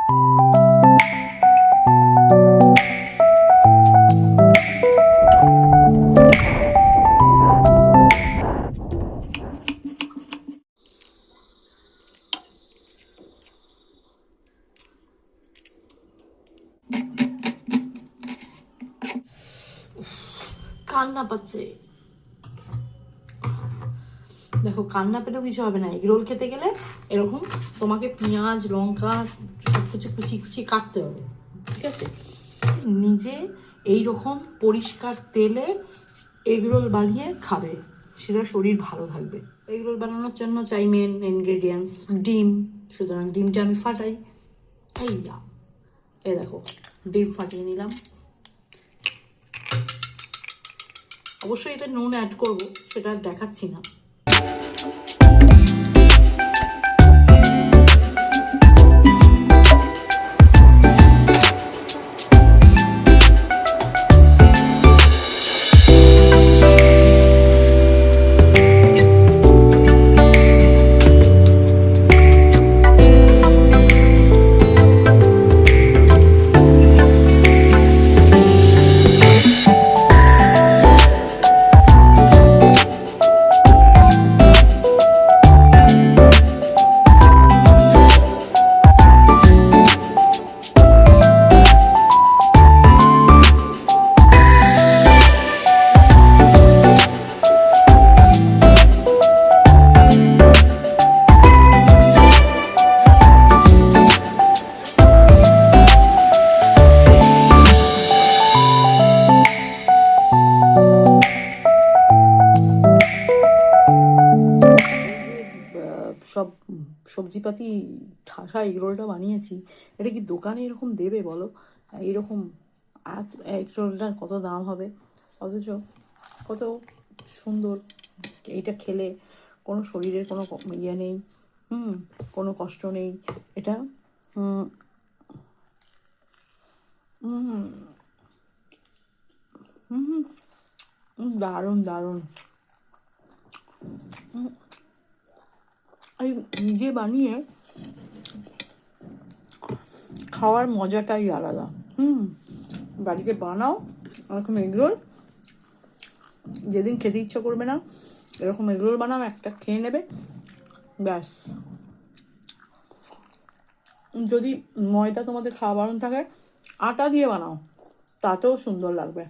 কান্না পাচ্ছে, দেখো কান্না পেলেও কিছু হবে না। এগরোল খেতে গেলে এরকম তোমাকে পেঁয়াজ লঙ্কা সব কিছু কুচি কুচি কাটতে হবে, ঠিক আছে? নিজে এইরকম পরিষ্কার তেলে এগরোল বানিয়ে খাবে, সেটা শরীর ভালো থাকবে। এগরোল বানানোর জন্য চাই মেন ইনগ্রেডিয়েন্টস ডিম। সুতরাং ডিমটা আমি ফাটাই। এই দেখো ডিম ফাটিয়ে নিলাম। অবশ্যই এতে নুন অ্যাড করবো, সেটা আর দেখাচ্ছি না। সব সবজিপাতি ঠাসা এগরোলটা বানিয়েছি, এটা কি দোকানে এরকম দেবে বলো? এইরকম এগরোলটার কত দাম হবে, অথচ কত সুন্দর। এইটা খেলে কোনো শরীরের কোনো ইয়ে নেই, কোনো কষ্ট নেই। এটা দারুণ দারুণ। এই নিজে বানিয়ে খাওয়ার মজাটাই আলাদা। বাড়িতে বানাও এরকম এগরোল, যেদিন খেতে ইচ্ছা করবে না এরকম এগরোল বানাও, একটা খেয়ে নেবে, ব্যাস। যদি ময়দা তোমাদের খাওয়া বারণ থাকে, আটা দিয়ে বানাও, তাতেও সুন্দর লাগবে।